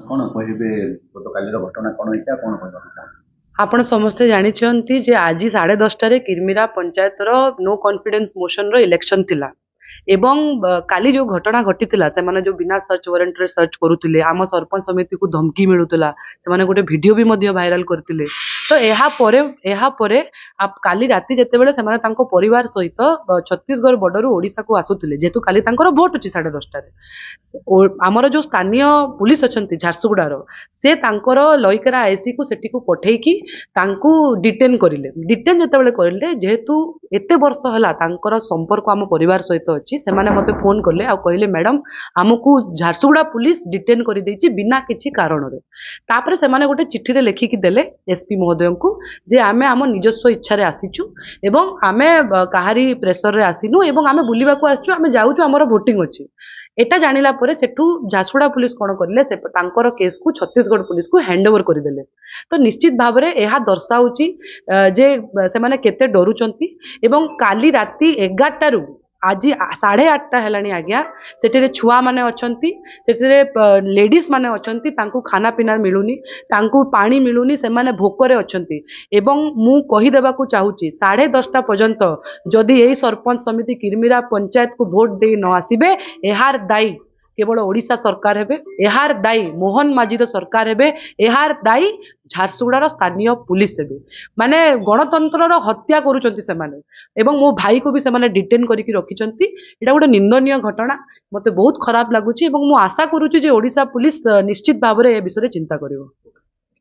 कौन कहे गतकाली घटना कौन होता कौन कहते आपण समस्ते जानी जे आज 10:30 Kirmira panchayat no confidence motion रो इलेक्शन थिला एवं काली जो घटना घटी से माने जो बिना सर्च वारंट रे सर्च करुले आम सरपंच समिति को धमकी मिलूला से माने गोटे वीडियो भी मध्य वायरल करथिले। तो एहा परे आप काली राति जेते बेले से माने तांको परिवार सहित छत्तीसगढ़ बॉर्डर ओडिशा को आसुथिले जेतु काली तांकर भोट अछि 10:30 रे आमर जो स्थानीय पुलिस अछंती झारसुगुडार से तांकर लइकरा आईसी को सेठी को पठेकी तांको डिटेन करिले। डिटेन जेते बेले करिले जेहेतु एते वर्ष हला तांकर संपर्क आम परिवार सहित अछि से माने मते फोन करले आ कहले मैडम हमकु झारसुगुडा पुलिस डिटेन करि दैछि बिना किछि कारण रे। तापरे से माने गोटे चिट्ठी रे लेखि कि देले एसपी महोदय को जे आमे आम निजस्व इच्छा रे आसीचु एवं आमे काहारी प्रेशर रे आसीनु एवं आमे बुलिबा को आछू आमे जाउचु हमर वोटिंग अछि। एटा जानिला परे सेठू झारसुगुडा पुलिस कोन करले से तांकर केस को छत्तीसगढ़ पुलिस को हैंड ओवर कर देले। तो निश्चित भाव में यह दर्शाऊची जे से माने केते डरुचंती एवं काली राति 11 रु आज 8:30 हेलानी आज्ञा सेठरे छुआ माने अछंती सेठरे लेडीज माने अछंती तांकू खाना पीना मिलुनी तांकू पानी मिलुनी से माने भोकरे अछंती एवं मु कहि देबा को चाहूची 10:30 पर्यंत जदि एई सरपंच समिति किरमिरा पंचायत को वोट दे न आसीबे एहार दायी केवल ओडिशा सरकार हेबे एहार दायी मोहन माझी सरकार हेबे एहार दायी झारसुगुडार स्थानीय पुलिस हेबे। माने गणतंत्र हत्या करूचंती से माने एवं मो भाई को भी से माने डिटेन करिकि रखिचंती। एटा गोटे निंदनीय घटना मते बहुत खराब लागुची एवं मु आशा करूची जे ओडिशा पुलिस निश्चित भाव में ए विषय चिंता करिवो।